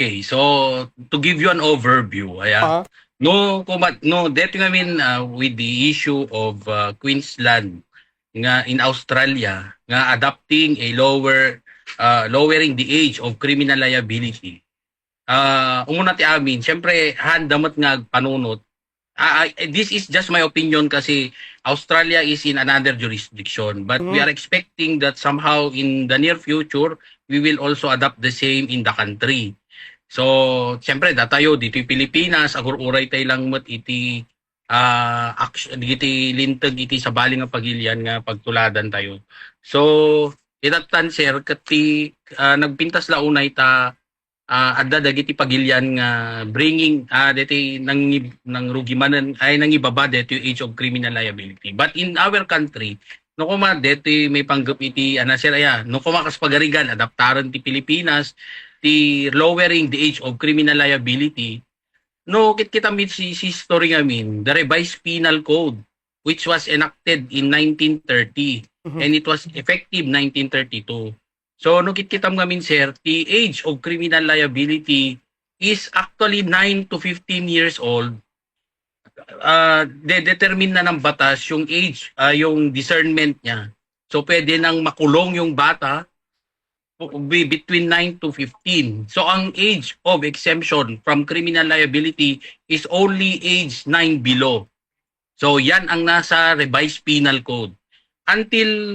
Okay, so to give you an overview, Uh-huh. dito ngamin with the issue of Queensland nga in Australia nga adopting a lowering the age of criminal liability. Umuna ti amin, syempre handamot nga panunot. This is just my opinion kasi Australia is in another jurisdiction, but we Mhm. are expecting that somehow in the near future we will also adopt the same in the country. So, siyempre datayo dito yung Pilipinas, agur-uray tayo lang mat iti action iti lintag iti sa baling nga pagilian nga pagtuladan tayo. So, itatan sir kati nagpintas la unay ta adda dagiti pagilian nga bringing deti nang rugimanan ay nang ibaba deti yung age of criminal liability. But in our country, no kuma deti may panggap iti sir no kuma kas pagarigan adaptaran ti Pilipinas ti lowering the age of criminal liability. No kita mit si story ngamin, the revised penal code which was enacted in 1930 Mhm. and it was effective 1932. So no kitam ngamin sir, the age of criminal liability is actually 9 to 15 years old. Determine na ng batas yung age, yung discernment niya. So pwede nang makulong yung bata between 9 to 15. So ang age of exemption from criminal liability is only age 9 below. So yan ang nasa revised penal code. Until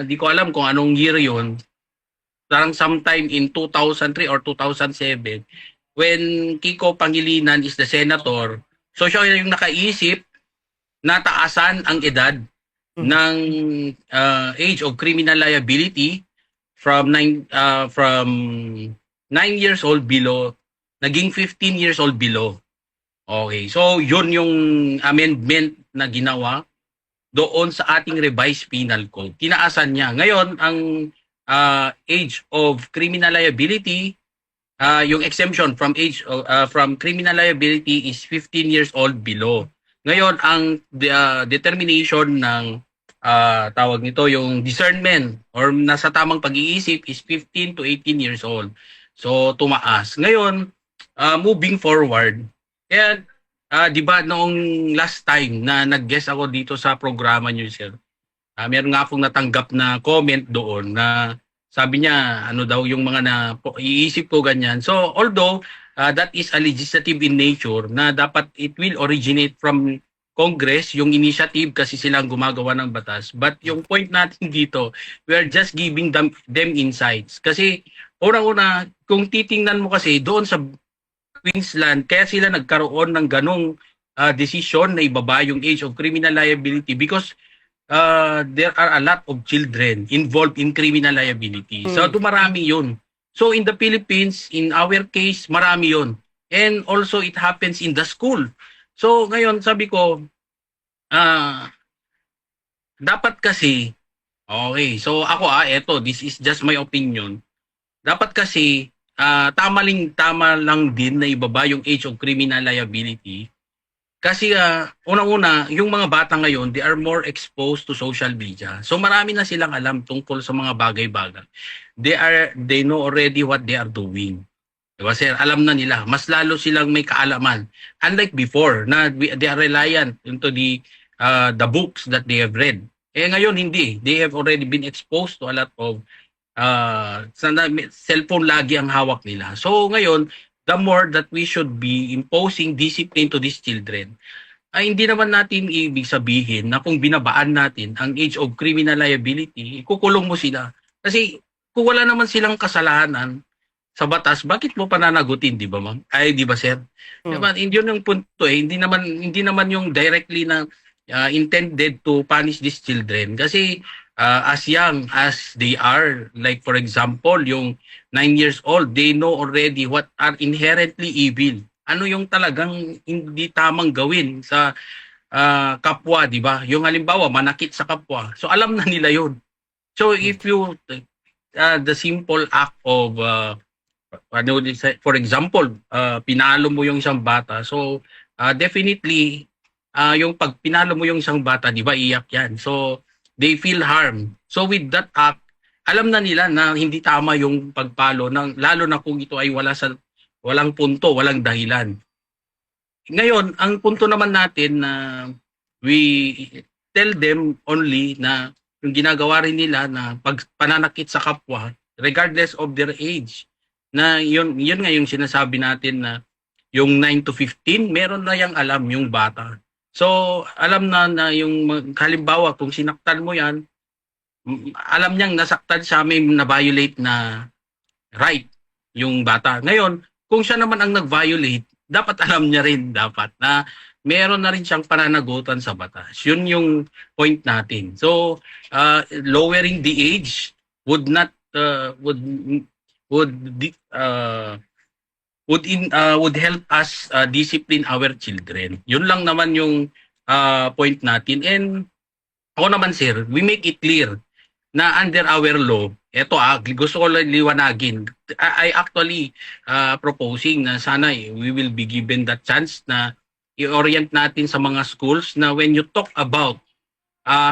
di ko alam kung anong year yon, parang sometime in 2003 or 2007 when Kiko Pangilinan is the senator. So siya yung nakaisip na taasan ang edad Mhm. ng age of criminal liability from 9 years old below naging 15 years old below. Okay. So yun yung amendment na ginawa doon sa ating revised penal code. Tinaasan niya. Ngayon ang age of criminal liability, yung exemption from criminal liability is 15 years old below. Ngayon ang determination ng tawag nito yung discernment or nasa tamang pag-iisip is 15 to 18 years old. So tumaas. Ngayon, moving forward, kaya 'di ba noong last time na nag-guest ako dito sa programa niyo sir. Meron nga akong natanggap na comment doon na sabi niya ano daw yung mga iisip ko ganyan. So although that is a legislative in nature na dapat it will originate from Congress yung initiative kasi silang gumagawa ng batas. But yung point natin dito, we are just giving them insights. Kasi unang-una, kung titingnan mo kasi doon sa Queensland, kaya sila nagkaroon ng ganong decision na ibaba yung age of criminal liability because there are a lot of children involved in criminal liability. So, marami yun. So, in the Philippines, in our case, marami yun. And also, it happens in the school. So, ngayon, sabi ko, dapat kasi, okay, so ako eto, this is just my opinion. Dapat kasi, tama lang din na ibaba yung age of criminal liability. Kasi unang-una, yung mga bata ngayon, they are more exposed to social media. So marami na silang alam tungkol sa mga bagay-bagay. They know already what they are doing. Diba sir? Alam na nila. Mas lalo silang may kaalaman. Unlike before, na they are reliant into the books that they have read. Ngayon hindi. They have already been exposed to a lot of cellphone lagi ang hawak nila. So ngayon, the more that we should be imposing discipline to these children, ay hindi naman natin ibig sabihin na kung binabaan natin ang age of criminal liability, kukulong mo sila. Kasi kung wala naman silang kasalanan sa batas, bakit mo pananagutin, di ba ma'am? Ay, di ba sir? Diba? Yun yung punto hindi naman yung directly na intended to punish these children. Kasi as young as they are, like for example, yung 9 years old, they know already what are inherently evil. Ano yung talagang hindi tamang gawin sa kapwa, di ba? Yung halimbawa, manakit sa kapwa. So alam na nila yun. So if you, the simple act of for example, pinalo mo yung isang bata. So, definitely, yung pag pinalo mo yung isang bata, di ba, iyak yan. So, they feel harm. So, with that act, alam na nila na hindi tama yung pagpalo, lalo na kung ito ay walang punto, walang dahilan. Ngayon, ang punto naman natin na we tell them only na yung ginagawa rin nila na pananakit sa kapwa regardless of their age. Na yun nga yung sinasabi natin na yung 9 to 15, meron na yang alam yung bata. So, alam na yung halimbawa kung sinaktan mo yan, alam niyang nasaktan siya, may na-violate na right yung bata. Ngayon, kung siya naman ang nag-violate, dapat alam niya rin dapat na meron na rin siyang pananagutan sa batas. Yun yung point natin. So, lowering the age would not would would help us discipline our children. Yun lang naman yung point natin. And ako naman sir, we make it clear na under our law, eto gusto ko lang liwanagin. I actually proposing na sana we will be given that chance na i-orient natin sa mga schools na when you talk about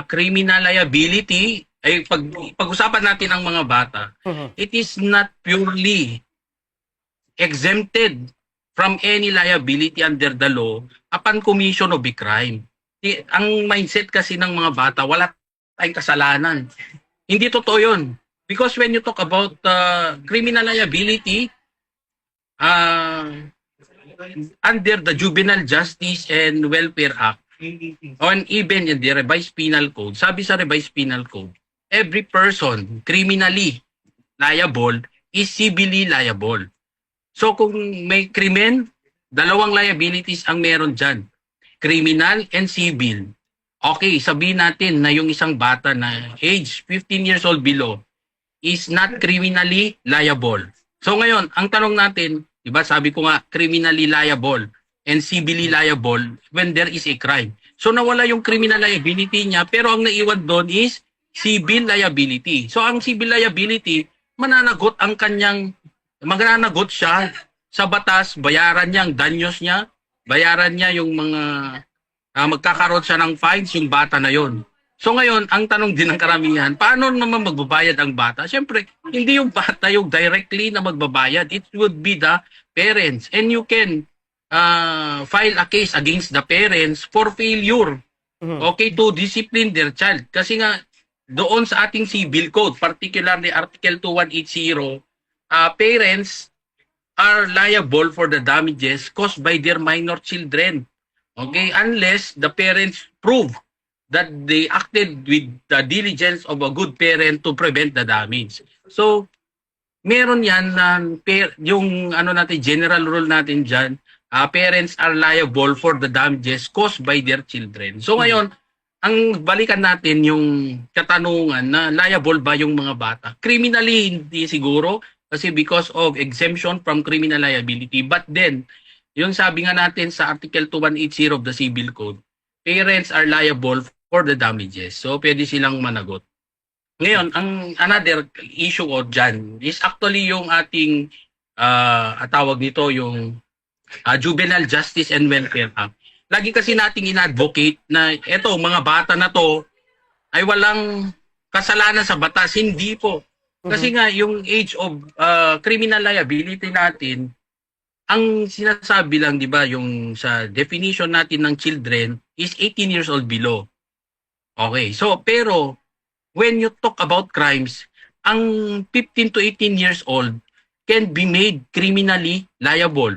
criminal liability, ay pag-usapan natin ang mga bata, it is not purely exempted from any liability under the law upon commission of a crime. Ang mindset kasi ng mga bata, wala tayong kasalanan. Hindi totoo yun. Because when you talk about criminal liability, under the Juvenile Justice and Welfare Act, and even in the Revised Penal Code, sabi sa Revised Penal Code, every person criminally liable is civilly liable. So kung may krimen, dalawang liabilities ang meron dyan. Criminal and civil. Okay, sabihin natin na yung isang bata na age 15 years old below is not criminally liable. So ngayon, ang tanong natin, diba sabi ko nga, criminally liable and civilly liable when there is a crime. So nawala yung criminal liability niya, pero ang naiwan doon is civil liability. So ang civil liability, mananagot siya sa batas, bayaran niya ang danyos niya, bayaran niya yung mga magkakaroon siya ng fines yung bata na yon. So ngayon, ang tanong din ng karamihan, paano naman magbabayad ang bata? Siyempre, hindi yung bata yung directly na magbabayad. It would be the parents. And you can file a case against the parents for failure. Okay, to discipline their child. Kasi nga, doon sa ating civil code, particularly Article 2180, parents are liable for the damages caused by their minor children. Okay, unless the parents prove that they acted with the diligence of a good parent to prevent the damage. So, meron yan na yung general rule natin dyan, parents are liable for the damages caused by their children. So ngayon, ang balikan natin yung katanungan na liable ba yung mga bata? Criminally, hindi siguro kasi because of exemption from criminal liability. But then, yung sabi nga natin sa Article 2180 of the Civil Code, parents are liable for the damages. So, pwede silang managot. Ngayon, ang another issue ko dyan is actually yung ating tawag nito yung Juvenile Justice and Welfare Act. Lagi kasi nating in-advocate na eto, mga bata na to ay walang kasalanan sa batas. Hindi po. Kasi nga, yung age of criminal liability natin, ang sinasabi lang, di ba, yung sa definition natin ng children is 18 years old below. Okay, so pero when you talk about crimes, ang 15 to 18 years old can be made criminally liable.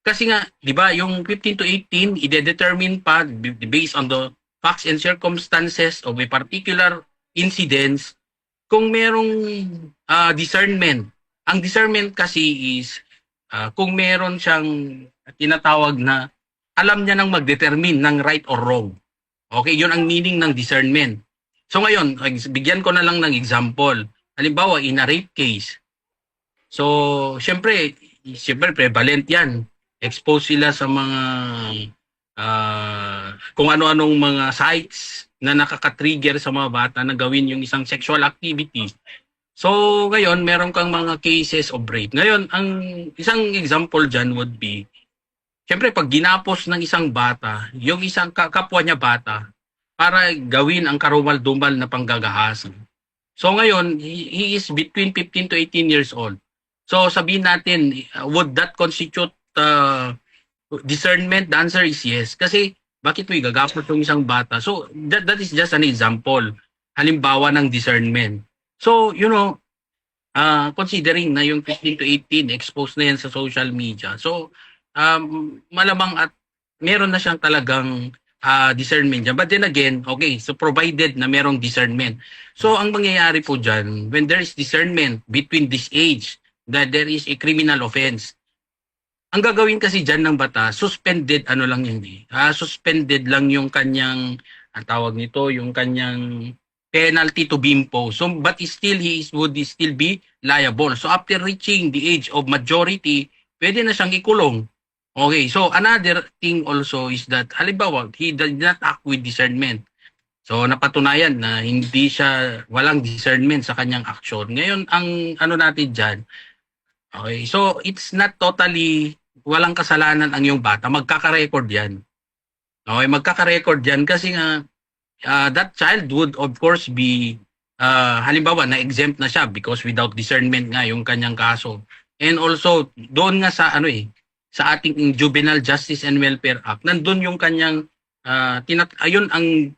Kasi nga, di ba, yung 15 to 18, ide-determine pa based on the facts and circumstances of a particular incidents kung merong discernment. Ang discernment kasi is kung meron siyang tinatawag na alam niya nang mag-determine ng right or wrong. Okay, yun ang meaning ng discernment. So ngayon, bigyan ko na lang ng example. Halimbawa, in a rape case. So, syempre prevalent yan. Expose sila sa mga kung ano-anong mga sites na nakaka-trigger sa mga bata na gawin yung isang sexual activity. So, ngayon, meron kang mga cases of rape. Ngayon, ang isang example dyan would be, syempre, pag ginapos ng isang bata, yung isang kapwa niya bata, para gawin ang karumal-dumal na panggagahasan. So ngayon, he is between 15 to 18 years old. So sabihin natin, would that constitute discernment? The answer is yes. Kasi bakit mo igagapot yung isang bata? So that is just an example. Halimbawa ng discernment. So, considering na yung 15 to 18, exposed na yan sa social media. So, malamang at meron na siyang talagang discernment dyan. But then again, okay, so provided na merong discernment. So, ang mangyayari po dyan, when there is discernment between this age, that there is a criminal offense, ang gagawin kasi dyan ng bata, suspended, ano lang yun suspended lang yung kanyang, ang tawag nito, yung kanyang penalty to be imposed. So, but still, would still be liable. So, after reaching the age of majority, pwede na siyang ikulong. Okay, so another thing also is that, halimbawa, he did not act with discernment. So, napatunayan na hindi siya, walang discernment sa kanyang action. Ngayon, ang ano natin dyan, okay, so it's not totally walang kasalanan ang yung bata. Magkaka-record yan. Okay, magkaka-record yan kasi nga that child would of course be halimbawa na-exempt na siya because without discernment nga yung kanyang kaso. And also, doon nga sa sa ating Juvenile Justice and Welfare Act, nandun yung kanyang ayun ang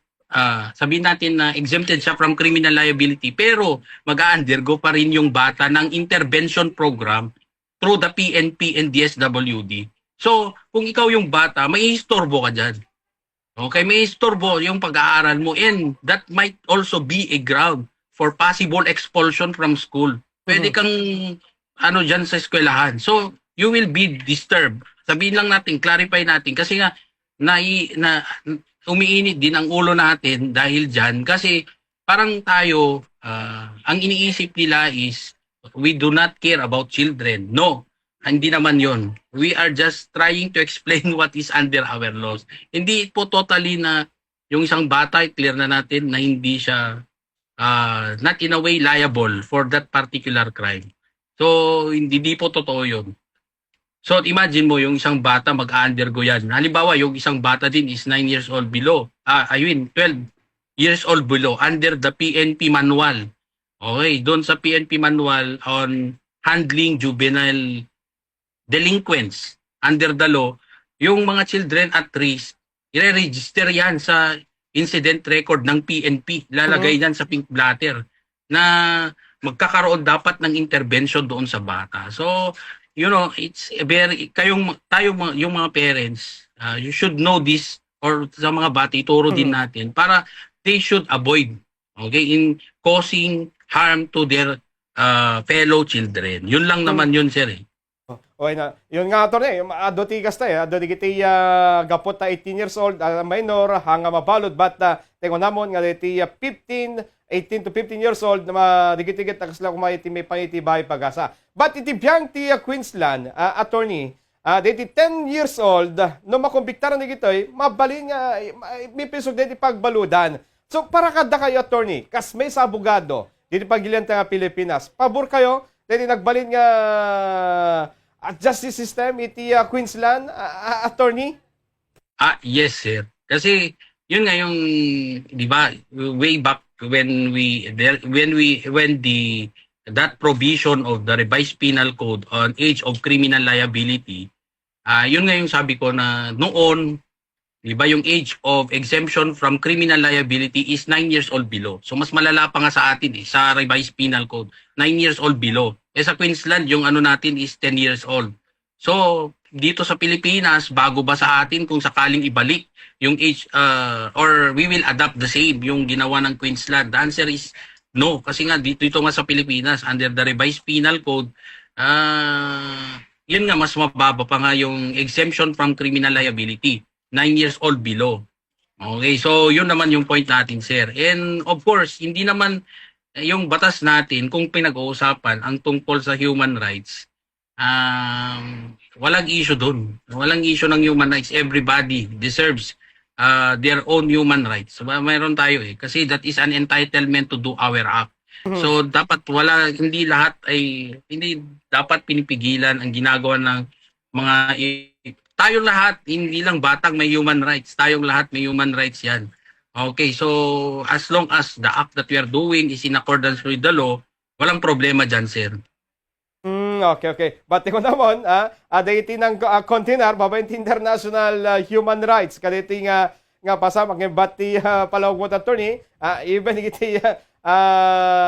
sabihin natin na exempted siya from criminal liability pero mag-a-undergo pa rin yung bata ng intervention program through the PNP and DSWD. So, kung ikaw yung bata, may istorbo ka dyan. Okay, may istorbo yung pag-aaral mo and that might also be a ground for possible expulsion from school. Pwede kang dyan sa eskwelahan. So, you will be disturbed. Sabihin lang natin, clarify natin kasi nga umiinit din ang ulo natin dahil dyan kasi parang tayo, ang iniisip nila is we do not care about children. No, hindi naman yon. We are just trying to explain what is under our laws. Hindi po totally na yung isang bata, clear na natin na hindi siya not in a way liable for that particular crime. So, hindi po totoo yun. So, imagine mo yung isang bata mag-undergo yan. Halimbawa, yung isang bata din is 9 years old below. 12 years old below under the PNP manual. Okay, doon sa PNP manual on handling juvenile delinquents under the law, yung mga children at risk, i-register yan sa incident record ng PNP. Lalagay yan sa pink blatter na magkakaroon dapat ng intervention doon sa bata. So, it's very, yung mga parents, you should know this or sa mga bata, ituro din natin para they should avoid, okay, in causing harm to their fellow children. Yun lang naman yun, sir. Okay na. Yun nga, Atty. Ado tigas tayo. Ado digiti gapot na 18 years old, minor, hanga mabalod, but tengo namon nga digiti 18 to 15 years old na digit-digit na kasla kumayiti may panitibay pag-asa. But iti biyang ti Queensland, attorney, digiti 10 years old, no makumbiktaran digitoy, mabalin nga, may pisog digiti pagbaludan. So, para kada kayo, attorney, kas may sa abogado, dito pagilian nga Pilipinas, pabor kayo, dito nagbalin nga justice system, iti Queensland, attorney? Yes, sir. Kasi, yun nga yung, di ba, way back when that provision of the revised penal code on age of criminal liability, yun nga yung sabi ko na noon, di ba yung age of exemption from criminal liability is 9 years old below. So mas malala pa nga sa atin sa revised penal code, 9 years old below. Sa Queensland, yung natin is 10 years old. So dito sa Pilipinas, bago ba sa atin kung sakaling ibalik yung age or we will adopt the same yung ginawa ng Queensland? The answer is no, kasi nga dito nga sa Pilipinas under the revised penal code, yun nga mas mababa pa nga yung exemption from criminal liability, 9 years old below. Okay, so yun naman yung point natin, sir. And of course, hindi naman yung batas natin kung pinag-uusapan ang tungkol sa human rights, walang issue doon. Walang issue ng human rights. Everybody deserves their own human rights. So, mayroon tayo kasi that is an entitlement to do our act. So dapat hindi dapat pinipigilan ang ginagawa ng mga tayo lahat, hindi lang batang may human rights. Tayong lahat may human rights yan. Okay, so as long as the act that we are doing is in accordance with the law, walang problema dyan, sir. Okay, okay. But ikaw naman, dahiti ng kontinar, babayin ti international human rights, kaditi nga pasama, ng bati palawag attorney, even iti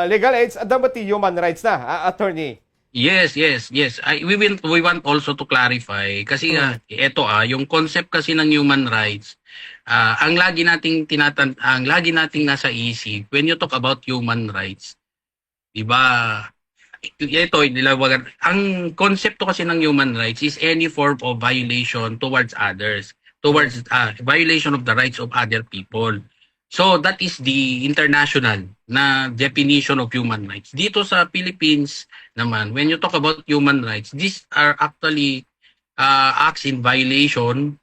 legal aids, dapat ti human rights na, attorney. Yes, yes, yes. We want also to clarify kasi ito yung concept kasi ng human rights, ang lagi nating nasa isip when you talk about human rights, 'di ba? Ito nilawagan ang konsepto kasi ng human rights is any form of violation towards others, towards violation of the rights of other people. So that is the international na definition of human rights. Dito sa Philippines naman, when you talk about human rights, these are actually acts in violation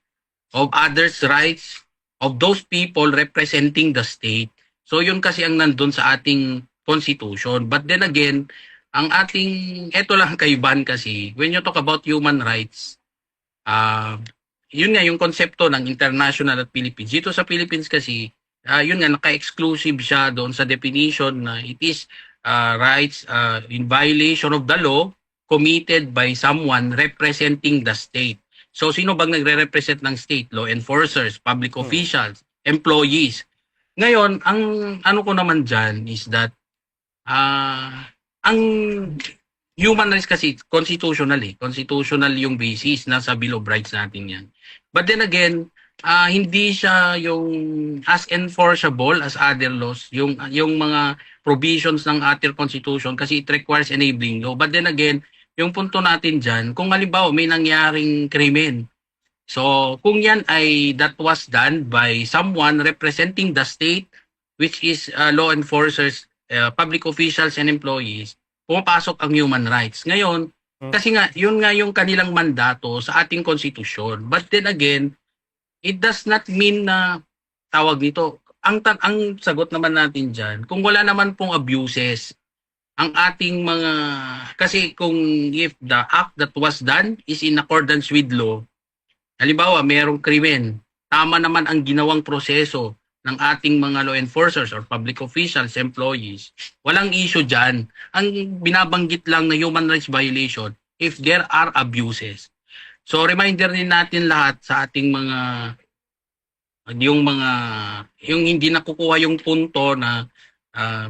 of others' rights of those people representing the state. So yun kasi ang nandun sa ating constitution. But then again, eto lang kaibahan kasi, when you talk about human rights, yun nga yung konsepto ng international at Philippines. Dito sa Philippines kasi, yun nga, naka-exclusive siya doon sa definition na it is rights in violation of the law committed by someone representing the state. So, sino bang nagre-represent ng state? Law enforcers, public officials, employees. Ngayon, ang ano ko naman dyan is that ang human rights kasi constitutional eh. Constitutional yung basis, nasa Bill of Rights natin yan. But then again, hindi siya yung as enforceable as other laws, yung mga provisions ng ating constitution kasi it requires enabling law. But then again, yung punto natin dyan, kung halimbawa may nangyaring krimen, so kung yan ay that was done by someone representing the state, which is law enforcers, public officials and employees, pumapasok ang human rights. Ngayon, kasi nga, yun nga yung kanilang mandato sa ating konstitusyon. But then again, it does not mean na tawag nito. Ang sagot naman natin dyan, kung wala naman pong abuses, ang ating mga, kasi kung if the act that was done is in accordance with law, halimbawa, mayroong krimen, tama naman ang ginawang proseso ng ating mga law enforcers or public officials, employees, walang issue dyan. Ang binabanggit lang na human rights violation if there are abuses. So, reminder din natin lahat sa ating yung hindi nakukuha yung punto na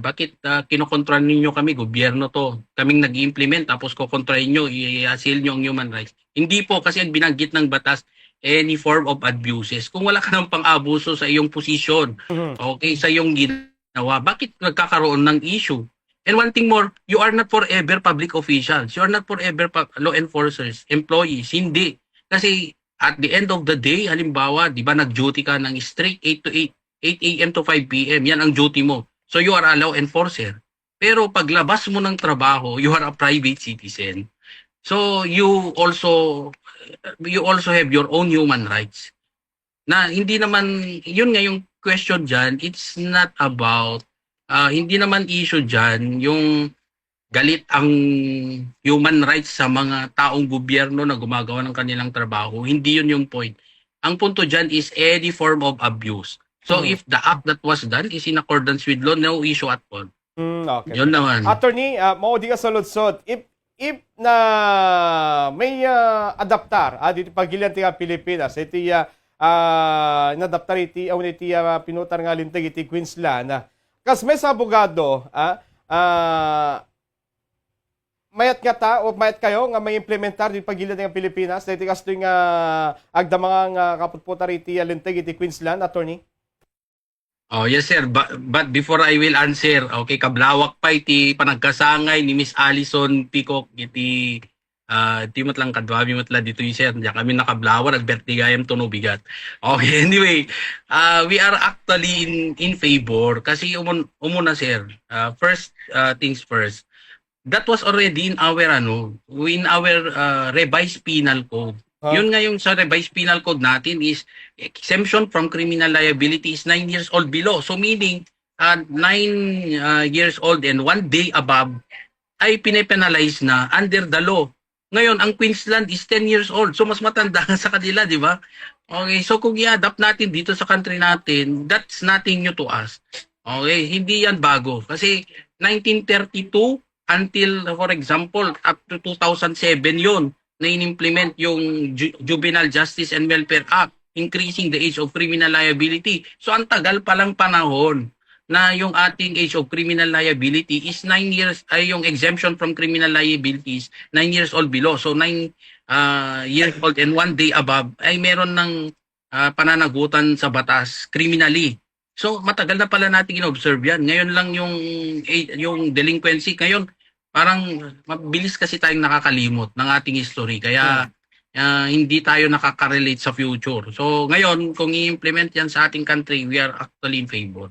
bakit kinokontra ninyo kami, gobyerno to. Kaming nag-implement tapos kokontrahin nyo, i-asil nyo ang human rights. Hindi po kasi ang binanggit ng batas, any form of abuses. Kung wala ka ng pang-abuso sa iyong posisyon, okay, sa iyong ginawa, bakit nagkakaroon ng issue? And one thing more, you are not forever public officials. You are not forever law enforcers, employees. Hindi. Kasi at the end of the day, halimbawa, di ba nag-duty ka ng strict 8 to 8 a.m. to 5 p.m. Yan ang duty mo. So you are a law enforcer. Pero paglabas mo ng trabaho, you are a private citizen. So you also have your own human rights. Na hindi naman, yun nga yung question dyan, it's not about, hindi naman issue dyan yung galit ang human rights sa mga taong gobyerno na gumagawa ng kanilang trabaho. Hindi yun yung point. Ang punto dyan is any form of abuse. So if the act that was done is in accordance with law, no issue at all. Okay. Yun naman. Attorney, maudi ka sa lutsod. If na may adaptar dito pagilan ti Pilipinas, iti nadaptar iti pinutar nga lintag iti Queensland. Kas may sa abogado, mayat nga ta o mayat kayo nga may implementar di pagilan ng Pilipinas, iti kasto nga agdamang kaputputar iti lintag iti Queensland, attorney? Oh, yes sir. But before I will answer, okay, kablawak pa iti panagkasangay ni Miss Allison Peacock iti timot lang kadwabi matla dito yung sir. Diyan kami nakablawa, nagbirthday gayam to no bigat. Okay, anyway, we are actually in favor kasi umuna sir. First things first. That was already in our revised penal code. Yun nga yung sa revised penal code natin is exemption from criminal liability is 9 years old below. So meaning 9 years old and 1 day above ay pinapenalize na under the law. Ngayon, ang Queensland is 10 years old. So mas matanda sa kanila, di ba? Okay, so kung i-adapt natin dito sa country natin, that's nothing new to us. Okay, hindi yan bago. Kasi 1932 until, for example, up to 2007 yon na in-implement yung Juvenile Justice and Welfare Act, increasing the age of criminal liability. So ang tagal palang panahon na yung ating age of criminal liability is 9 years, ay yung exemption from criminal liabilities, 9 years old below. So 9 years old and 1 day above ay meron ng pananagutan sa batas criminally. So matagal na pala natin in-observe yan. Ngayon lang yung delinquency ngayon parang mabilis kasi tayong nakakalimot ng ating history kaya hindi tayo nakaka-relate sa future. So ngayon kung i-implement yan sa ating country, we are actually in favor.